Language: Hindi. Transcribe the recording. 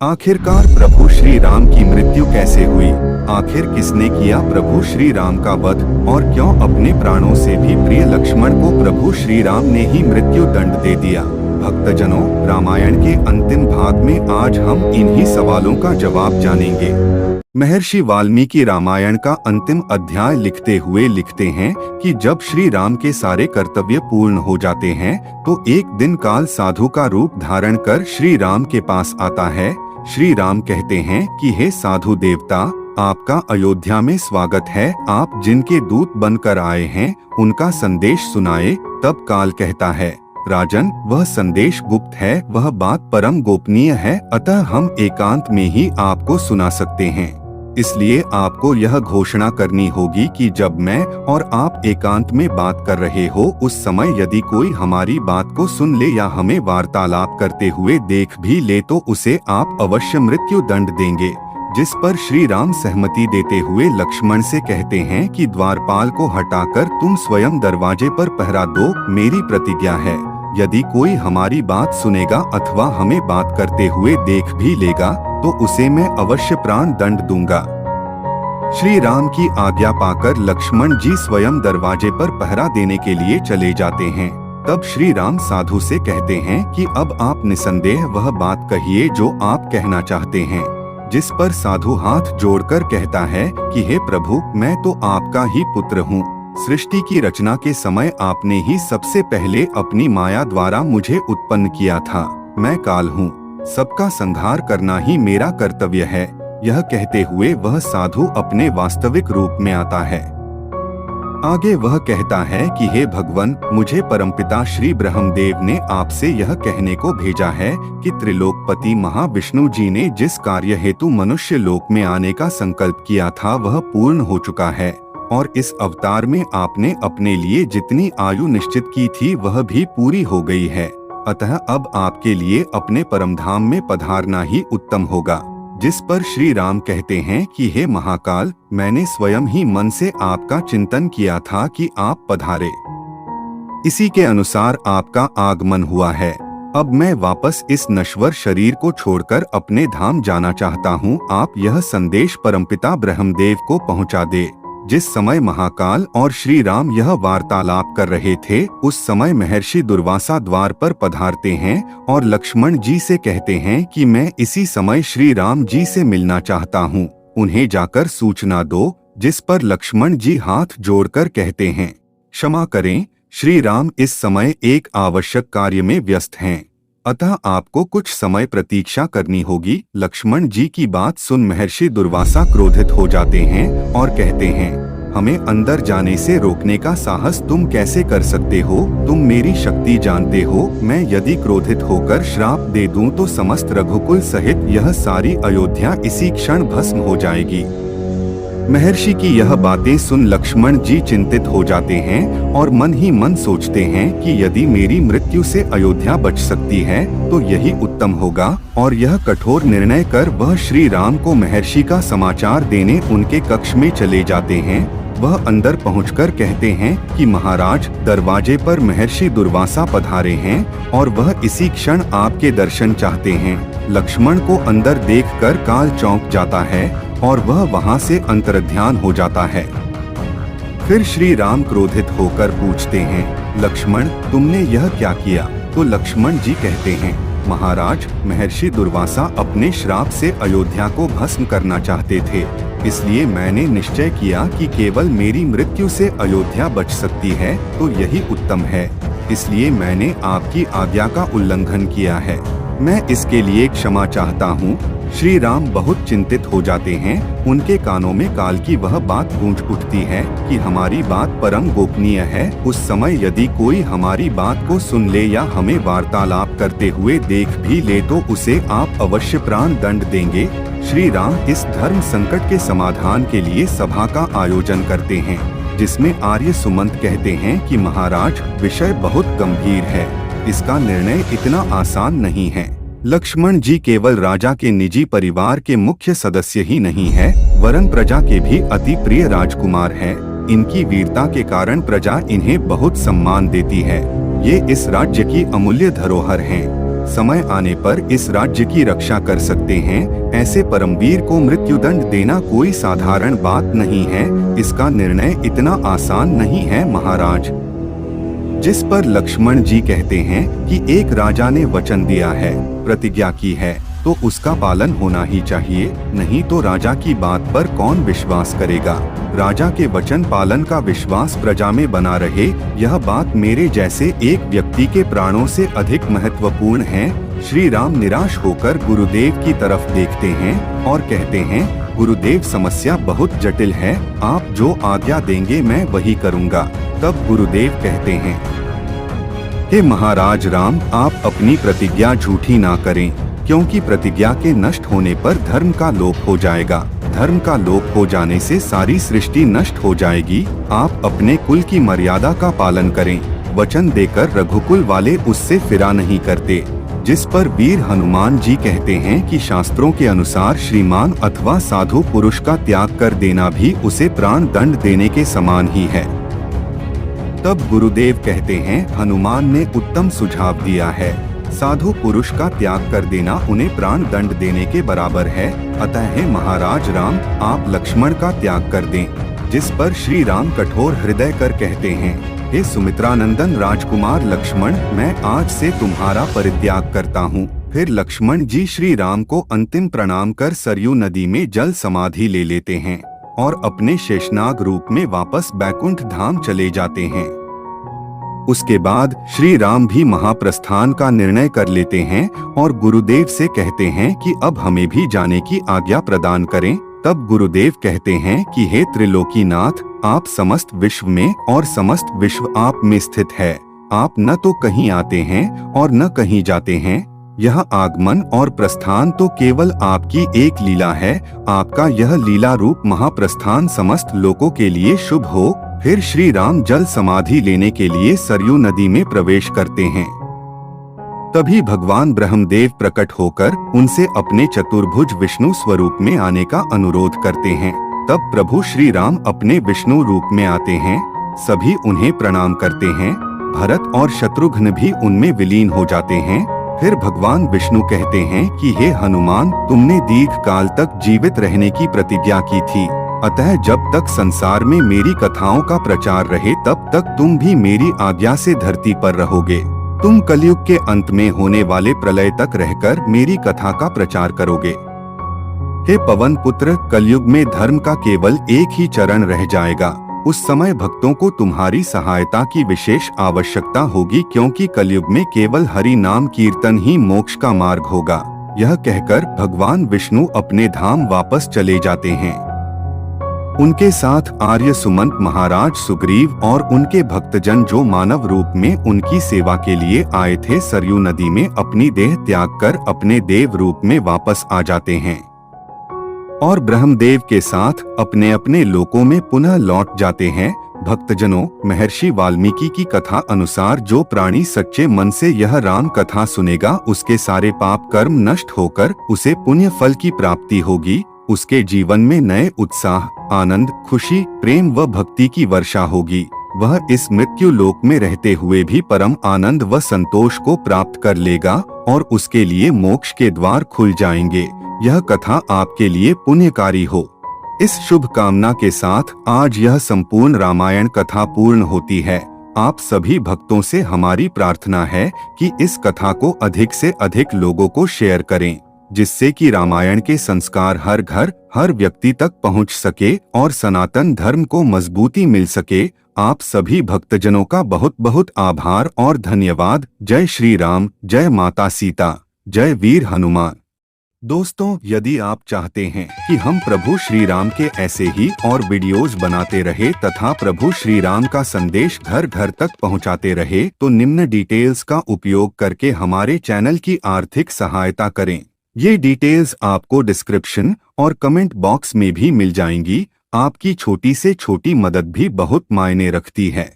आखिरकार प्रभु श्री राम की मृत्यु कैसे हुई? आखिर किसने किया प्रभु श्री राम का वध और क्यों अपने प्राणों से भी प्रिय लक्ष्मण को प्रभु श्री राम ने ही मृत्यु दंड दे दिया? भक्तजनों, रामायण के अंतिम भाग में आज हम इन्हीं सवालों का जवाब जानेंगे। महर्षि वाल्मीकि रामायण का अंतिम अध्याय लिखते हुए लिखते हैं कि जब श्री राम के सारे कर्तव्य पूर्ण हो जाते हैं तो एक दिन काल साधु का रूप धारण कर श्री राम के पास आता है। श्री राम कहते हैं कि हे साधु देवता, आपका अयोध्या में स्वागत है। आप जिनके दूत बनकर आए हैं उनका संदेश सुनाए। तब काल कहता है, राजन, वह संदेश गुप्त है, वह बात परम गोपनीय है, अतः हम एकांत में ही आपको सुना सकते हैं। इसलिए आपको यह घोषणा करनी होगी कि जब मैं और आप एकांत में बात कर रहे हो उस समय यदि कोई हमारी बात को सुन ले या हमें वार्तालाप करते हुए देख भी ले तो उसे आप अवश्य मृत्यु दंड देंगे। जिस पर श्री राम सहमति देते हुए लक्ष्मण से कहते हैं कि द्वारपाल को हटाकर तुम स्वयं दरवाजे पर पहरा दो, मेरी प्रतिज्ञा है। यदि कोई हमारी बात सुनेगा अथवा हमें बात करते हुए देख भी लेगा तो उसे मैं अवश्य प्राण दंड दूंगा। श्री राम की आज्ञा पाकर लक्ष्मण जी स्वयं दरवाजे पर पहरा देने के लिए चले जाते हैं। तब श्री राम साधु से कहते हैं कि अब आप निसंदेह वह बात कहिए जो आप कहना चाहते हैं। जिस पर साधु हाथ जोड़कर कहता है कि हे प्रभु, मैं तो आपका ही पुत्र हूँ। सृष्टि की रचना के समय आपने ही सबसे पहले अपनी माया द्वारा मुझे उत्पन्न किया था। मैं काल हूँ, सबका संहार करना ही मेरा कर्तव्य है। यह कहते हुए वह साधु अपने वास्तविक रूप में आता है। आगे वह कहता है कि हे भगवान, मुझे परमपिता श्री ब्रह्मदेव ने आपसे यह कहने को भेजा है कि त्रिलोकपति महाविष्णु जी ने जिस कार्य हेतु मनुष्य लोक में आने का संकल्प किया था वह पूर्ण हो चुका है और इस अवतार में आपने अपने लिए जितनी आयु निश्चित की थी वह भी पूरी हो गई है। अतः अब आपके लिए अपने परमधाम में पधारना ही उत्तम होगा। जिस पर श्री राम कहते हैं कि हे महाकाल, मैंने स्वयं ही मन से आपका चिंतन किया था कि आप पधारे। इसी के अनुसार आपका आगमन हुआ है। अब मैं वापस इस नश्वर शरीर को छोड़कर अपने धाम जाना चाहता हूँ। आप यह संदेश परमपिता ब्रह्मदेव को पहुँचा दे। जिस समय महाकाल और श्री राम यह वार्तालाप कर रहे थे उस समय महर्षि दुर्वासा द्वार पर पधारते हैं और लक्ष्मण जी से कहते हैं कि मैं इसी समय श्री राम जी से मिलना चाहता हूँ, उन्हें जाकर सूचना दो। जिस पर लक्ष्मण जी हाथ जोड़कर कहते हैं, क्षमा करें, श्री राम इस समय एक आवश्यक कार्य में व्यस्त हैं, अतः आपको कुछ समय प्रतीक्षा करनी होगी। लक्ष्मण जी की बात सुन महर्षि दुर्वासा क्रोधित हो जाते हैं और कहते हैं, हमें अंदर जाने से रोकने का साहस तुम कैसे कर सकते हो? तुम मेरी शक्ति जानते हो। मैं यदि क्रोधित होकर श्राप दे दूं तो समस्त रघुकुल सहित यह सारी अयोध्या इसी क्षण भस्म हो जाएगी। महर्षि की यह बातें सुन लक्ष्मण जी चिंतित हो जाते हैं और मन ही मन सोचते हैं कि यदि मेरी मृत्यु से अयोध्या बच सकती है तो यही उत्तम होगा। और यह कठोर निर्णय कर वह श्री राम को महर्षि का समाचार देने उनके कक्ष में चले जाते हैं। वह अंदर पहुंचकर कहते हैं कि महाराज, दरवाजे पर महर्षि दुर्वासा पधारे हैं और वह इसी क्षण आपके दर्शन चाहते हैं। लक्ष्मण को अंदर देखकर काल चौंक जाता है और वह वहां से अंतर्ध्यान हो जाता है। फिर श्री राम क्रोधित होकर पूछते हैं, लक्ष्मण, तुमने यह क्या किया? तो लक्ष्मण जी कहते हैं, महाराज, महर्षि दुर्वासा अपने श्राप से अयोध्या को भस्म करना चाहते थे, इसलिए मैंने निश्चय किया कि केवल मेरी मृत्यु से अयोध्या बच सकती है तो यही उत्तम है। इसलिए मैंने आपकी आज्ञा का उल्लंघन किया है। मैं इसके लिए क्षमा चाहता हूँ। श्री राम बहुत चिंतित हो जाते हैं। उनके कानों में काल की वह बात गूंज उठती है कि हमारी बात परम गोपनीय है। उस समय यदि कोई हमारी बात को सुन ले या हमें वार्तालाप करते हुए देख भी ले तो उसे आप अवश्य प्राण दंड देंगे। श्री राम इस धर्म संकट के समाधान के लिए सभा का आयोजन करते हैं, जिसमें आर्य सुमंत कहते हैं कि महाराज, विषय बहुत गंभीर है, इसका निर्णय इतना आसान नहीं है। लक्ष्मण जी केवल राजा के निजी परिवार के मुख्य सदस्य ही नहीं है, वरन प्रजा के भी अति प्रिय राजकुमार हैं। इनकी वीरता के कारण प्रजा इन्हें बहुत सम्मान देती है। ये इस राज्य की अमूल्य धरोहर हैं। समय आने पर इस राज्य की रक्षा कर सकते हैं। ऐसे परमवीर को मृत्युदंड देना कोई साधारण बात नहीं है। इसका निर्णय इतना आसान नहीं है महाराज। जिस पर लक्ष्मण जी कहते हैं कि एक राजा ने वचन दिया है, प्रतिज्ञा की है, तो उसका पालन होना ही चाहिए, नहीं तो राजा की बात पर कौन विश्वास करेगा। राजा के वचन पालन का विश्वास प्रजा में बना रहे, यह बात मेरे जैसे एक व्यक्ति के प्राणों से अधिक महत्वपूर्ण है। श्री राम निराश होकर गुरुदेव की तरफ देखते हैं और कहते हैं, गुरुदेव समस्या बहुत जटिल है, आप जो आज्ञा देंगे मैं वही करूँगा। तब गुरुदेव कहते हैं, हे महाराज राम, आप अपनी प्रतिज्ञा झूठी ना करें, क्योंकि प्रतिज्ञा के नष्ट होने पर धर्म का लोप हो जाएगा। धर्म का लोप हो जाने से सारी सृष्टि नष्ट हो जाएगी। आप अपने कुल की मर्यादा का पालन करें। वचन देकर रघुकुल वाले उससे फिरा नहीं करते। जिस पर वीर हनुमान जी कहते हैं कि शास्त्रों के अनुसार श्रीमान अथवा साधु पुरुष का त्याग कर देना भी उसे प्राण दंड देने के समान ही है। तब गुरुदेव कहते हैं, हनुमान ने उत्तम सुझाव दिया है। साधु पुरुष का त्याग कर देना उन्हें प्राण दंड देने के बराबर है। अतः हे महाराज राम, आप लक्ष्मण का त्याग कर दें। जिस पर श्री राम कठोर हृदय कर कहते हैं, हे सुमित्रानंदन राजकुमार लक्ष्मण, मैं आज से तुम्हारा परित्याग करता हूँ। फिर लक्ष्मण जी श्री राम को अंतिम प्रणाम कर सरयू नदी में जल समाधि ले लेते हैं और अपने शेषनाग रूप में वापस बैकुंठ धाम चले जाते हैं। उसके बाद श्री राम भी महाप्रस्थान का निर्णय कर लेते हैं और गुरुदेव से कहते हैं कि अब हमें भी जाने की आज्ञा प्रदान करें। तब गुरुदेव कहते हैं कि हे त्रिलोकीनाथ, आप समस्त विश्व में और समस्त विश्व आप में स्थित है। आप न तो कहीं आते हैं और न कहीं जाते हैं। यह आगमन और प्रस्थान तो केवल आपकी एक लीला है। आपका यह लीला रूप महाप्रस्थान समस्त लोगों के लिए शुभ हो। फिर श्री राम जल समाधि लेने के लिए सरयू नदी में प्रवेश करते हैं। तभी भगवान ब्रह्मदेव प्रकट होकर उनसे अपने चतुर्भुज विष्णु स्वरूप में आने का अनुरोध करते हैं। तब प्रभु श्री राम अपने विष्णु रूप में आते हैं। सभी उन्हें प्रणाम करते हैं। भरत और शत्रुघ्न भी उनमें विलीन हो जाते हैं। फिर भगवान विष्णु कहते हैं कि हे हनुमान, तुमने दीर्घ काल तक जीवित रहने की प्रतिज्ञा की थी, अतः जब तक संसार में मेरी कथाओं का प्रचार रहे तब तक तुम भी मेरी आज्ञा से धरती पर रहोगे। तुम कलयुग के अंत में होने वाले प्रलय तक रहकर मेरी कथा का प्रचार करोगे। हे पवन पुत्र, कलयुग में धर्म का केवल एक ही चरण रह जाएगा। उस समय भक्तों को तुम्हारी सहायता की विशेष आवश्यकता होगी, क्योंकि कलयुग में केवल हरि नाम कीर्तन ही मोक्ष का मार्ग होगा। यह कहकर भगवान विष्णु अपने धाम वापस चले जाते हैं। उनके साथ आर्य सुमंत महाराज सुग्रीव और उनके भक्तजन जो मानव रूप में उनकी सेवा के लिए आए थे, सरयू नदी में अपनी देह त्याग कर अपने देव रूप में वापस आ जाते हैं और ब्रह्मदेव के साथ अपने अपने लोकों में पुनः लौट जाते हैं। भक्तजनों, महर्षि वाल्मीकि की कथा अनुसार जो प्राणी सच्चे मन से यह राम कथा सुनेगा, उसके सारे पाप कर्म नष्ट होकर उसे पुण्य फल की प्राप्ति होगी। उसके जीवन में नए उत्साह, आनंद, खुशी, प्रेम व भक्ति की वर्षा होगी। वह इस मृत्यु लोक में रहते हुए भी परम आनंद व संतोष को प्राप्त कर लेगा और उसके लिए मोक्ष के द्वार खुल जाएंगे। यह कथा आपके लिए पुण्यकारी हो। इस शुभ कामना के साथ आज यह संपूर्ण रामायण कथा पूर्ण होती है। आप सभी भक्तों से हमारी प्रार्थना है कि इस कथा को अधिक से अधिक लोगों को शेयर करें, जिससे कि रामायण के संस्कार हर घर, हर व्यक्ति तक पहुंच सके और सनातन धर्म को मजबूती मिल सके। आप सभी भक्तजनों का बहुत बहुत आभार और धन्यवाद। जय श्री राम, जय माता सीता, जय वीर हनुमान। दोस्तों, यदि आप चाहते हैं कि हम प्रभु श्री राम के ऐसे ही और वीडियोज बनाते रहे तथा प्रभु श्री राम का संदेश घर घर तक पहुंचाते रहे, तो निम्न डिटेल्स का उपयोग करके हमारे चैनल की आर्थिक सहायता करें। ये डिटेल्स आपको डिस्क्रिप्शन और कमेंट बॉक्स में भी मिल जाएंगी। आपकी छोटी से छोटी मदद भी बहुत मायने रखती है।